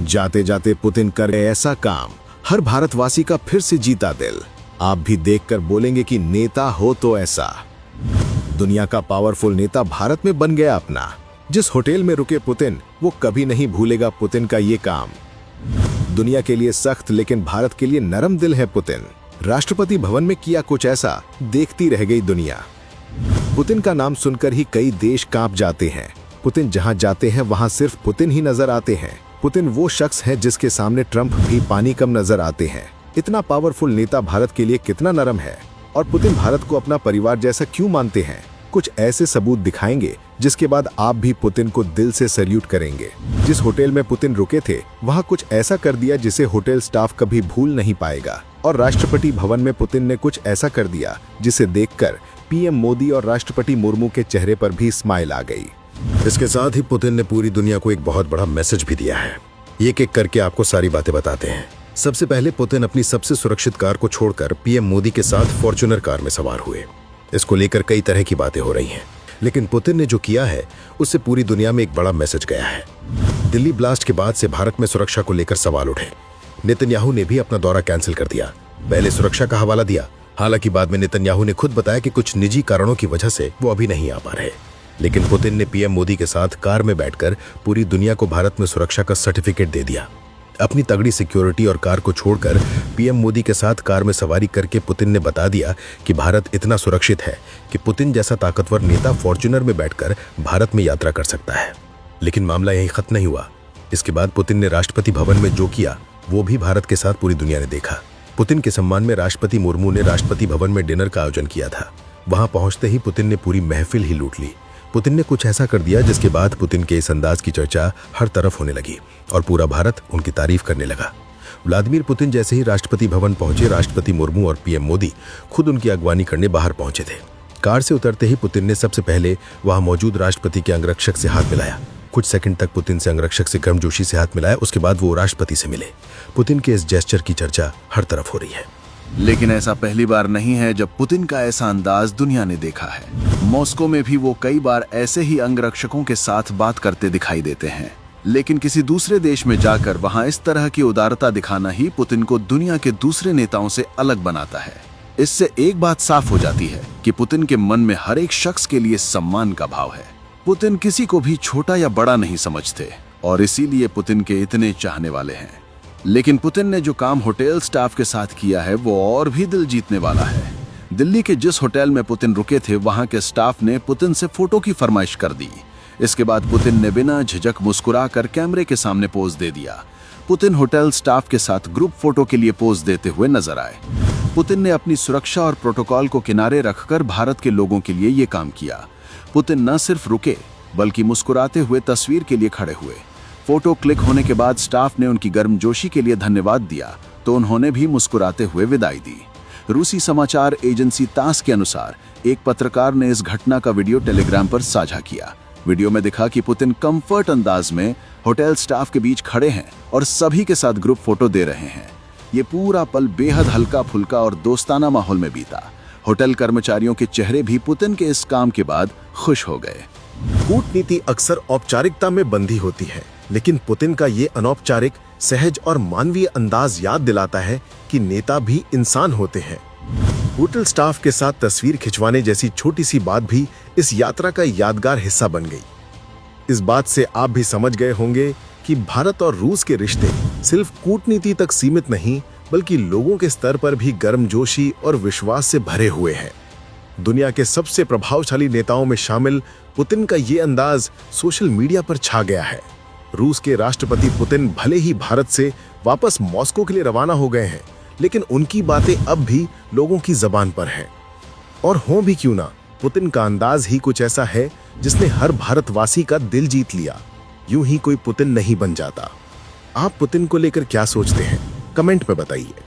जाते जाते पुतिन कर गए ऐसा काम, हर भारतवासी का फिर से जीता दिल। आप भी देखकर बोलेंगे कि नेता हो तो ऐसा। दुनिया का पावरफुल नेता भारत में बन गया अपना। जिस होटल में रुके पुतिन, वो कभी नहीं भूलेगा पुतिन का ये काम। दुनिया के लिए सख्त लेकिन भारत के लिए नरम दिल है पुतिन। राष्ट्रपति भवन में किया कुछ ऐसा, देखती रह गई दुनिया। पुतिन का नाम सुनकर ही कई देश कांप जाते हैं। पुतिन जहां जाते हैं वहां सिर्फ पुतिन ही नजर आते हैं। पुतिन वो शख्स है जिसके सामने ट्रंप भी पानी कम नजर आते हैं। इतना पावरफुल नेता भारत के लिए कितना नरम है, और पुतिन भारत को अपना परिवार जैसा क्यों मानते हैं? कुछ ऐसे सबूत दिखाएंगे जिसके बाद आप भी पुतिन को दिल से सैल्यूट करेंगे। जिस होटल में पुतिन रुके थे वहां कुछ ऐसा कर दिया जिसे होटल स्टाफ कभी भूल नहीं पाएगा, और राष्ट्रपति भवन में पुतिन ने कुछ ऐसा कर दिया जिसे देखकर पीएम मोदी और राष्ट्रपति मुर्मू के चेहरे पर भी स्माइल आ गई। इसके साथ ही पुतिन ने पूरी दुनिया को एक बहुत बड़ा मैसेज भी दिया है। एक एक करके आपको सारी बातें बताते हैं। सबसे पहले पुतिन अपनी सबसे सुरक्षित कार को छोड़कर पीएम मोदी के साथ फॉर्च्यूनर कार में सवार हुए। इसको लेकर कई तरह की बातें हो रही हैं, लेकिन पुतिन ने जो किया है उससे पूरी दुनिया में एक बड़ा मैसेज गया है। दिल्ली ब्लास्ट के बाद से भारत में सुरक्षा को लेकर सवाल उठे। नेतन्याहू ने भी अपना दौरा कैंसिल कर दिया। पहले सुरक्षा का हवाला दिया, हालांकि बाद में नेतन्याहू ने खुद बताया कि कुछ निजी कारणों की वजह से वो अभी नहीं आ पा रहे। लेकिन पुतिन ने पीएम मोदी के साथ कार में बैठकर पूरी दुनिया को भारत में सुरक्षा का सर्टिफिकेट दे दिया। अपनी तगड़ी सिक्योरिटी और कार को छोड़कर पीएम मोदी के साथ कार में सवारी करके पुतिन ने बता दिया कि भारत इतना सुरक्षित है कि पुतिन जैसा ताकतवर नेता फॉर्च्यूनर में बैठकर भारत में यात्रा कर सकता है। लेकिन मामला यही खत्म नहीं हुआ। इसके बाद पुतिन ने राष्ट्रपति भवन में जो किया वो भी भारत के साथ पूरी दुनिया ने देखा। पुतिन के सम्मान में राष्ट्रपति मुर्मू ने राष्ट्रपति भवन में डिनर का आयोजन किया था। वहां पहुंचते ही पुतिन ने पूरी महफिल ही लूट ली। पुतिन ने कुछ ऐसा कर दिया जिसके बाद पुतिन के इस अंदाज की चर्चा हर तरफ होने लगी और पूरा भारत उनकी तारीफ करने लगा। व्लादिमीर पुतिन जैसे ही राष्ट्रपति भवन पहुंचे, राष्ट्रपति मुर्मू और पीएम मोदी खुद उनकी अगवानी करने बाहर पहुंचे थे। कार से उतरते ही पुतिन ने सबसे पहले वहां मौजूद राष्ट्रपति के अंगरक्षक से हाथ मिलाया। कुछ सेकंड तक पुतिन से अंगरक्षक से गर्मजोशी से हाथ मिलाया। उसके बाद वो राष्ट्रपति से मिले। पुतिन के इस जेस्चर की चर्चा हर तरफ हो रही है। लेकिन ऐसा पहली बार नहीं है जब पुतिन का ऐसा अंदाज दुनिया ने देखा है। मॉस्को में भी वो कई बार ऐसे ही अंगरक्षकों के साथ बात करते दिखाई देते हैं, लेकिन किसी दूसरे देश में जाकर वहां इस तरह की उदारता दिखाना ही पुतिन को दुनिया के दूसरे नेताओं से अलग बनाता है। इससे एक बात साफ हो जाती है कि पुतिन के मन में हर एक शख्स के लिए सम्मान का भाव है। पुतिन किसी को भी छोटा या बड़ा नहीं समझते और इसीलिए पुतिन के इतने चाहने वाले हैं। लेकिन पुतिन ने जो काम होटल स्टाफ के साथ किया है वो और भी दिल जीतने वाला है। दिल्ली के जिस होटल में पुतिन रुके थे वहां के स्टाफ ने पुतिन से फोटो की फरमाइश कर दी। इसके बाद पुतिन ने बिना झिझक मुस्कुराकर कैमरे के सामने पोज दे दिया। पुतिन होटल स्टाफ के साथ ग्रुप फोटो के लिए पोज देते हुए नजर आए। पुतिन ने अपनी सुरक्षा और प्रोटोकॉल को किनारे रखकर भारत के लोगों के लिए ये काम किया। पुतिन न सिर्फ रुके बल्कि मुस्कुराते हुए तस्वीर के लिए खड़े हुए। फोटो क्लिक होने के बाद स्टाफ ने उनकी गर्मजोशी के लिए धन्यवाद दिया तो उन्होंने भी मुस्कुराते हुए विदाई दी। रूसी समाचार एजेंसी तास के अनुसार एक पत्रकार ने इस घटना का वीडियो टेलीग्राम पर साझा किया। वीडियो में दिखा कि पुतिन कंफर्ट अंदाज में होटल स्टाफ के बीच खड़े हैं और सभी के साथ ग्रुप फोटो दे रहे हैं। ये पूरा पल बेहद हल्का फुल्का और दोस्ताना माहौल में बीता। होटल कर्मचारियों के चेहरे भी पुतिन के इस काम के बाद खुश हो गए। कूटनीति अक्सर औपचारिकता में बंधी होती है, लेकिन पुतिन का ये अनौपचारिक, सहज और मानवीय अंदाज याद दिलाता है कि नेता भी इंसान होते हैं। होटल स्टाफ के साथ तस्वीर खिंचवाने जैसी छोटी सी बात भी इस यात्रा का यादगार हिस्सा बन गई। इस बात से आप भी समझ गए होंगे कि भारत और रूस के रिश्ते सिर्फ कूटनीति तक सीमित नहीं बल्कि लोगों के स्तर पर भी गर्मजोशी और विश्वास से भरे हुए हैं। दुनिया के सबसे प्रभावशाली नेताओं में शामिल पुतिन का ये अंदाज सोशल मीडिया पर छा गया है। रूस के राष्ट्रपति पुतिन भले ही भारत से वापस मॉस्को के लिए रवाना हो गए हैं, लेकिन उनकी बातें अब भी लोगों की जबान पर हैं। और हों भी क्यों ना, पुतिन का अंदाज ही कुछ ऐसा है जिसने हर भारतवासी का दिल जीत लिया। यूं ही कोई पुतिन नहीं बन जाता। आप पुतिन को लेकर क्या सोचते हैं? कमेंट में बताइए।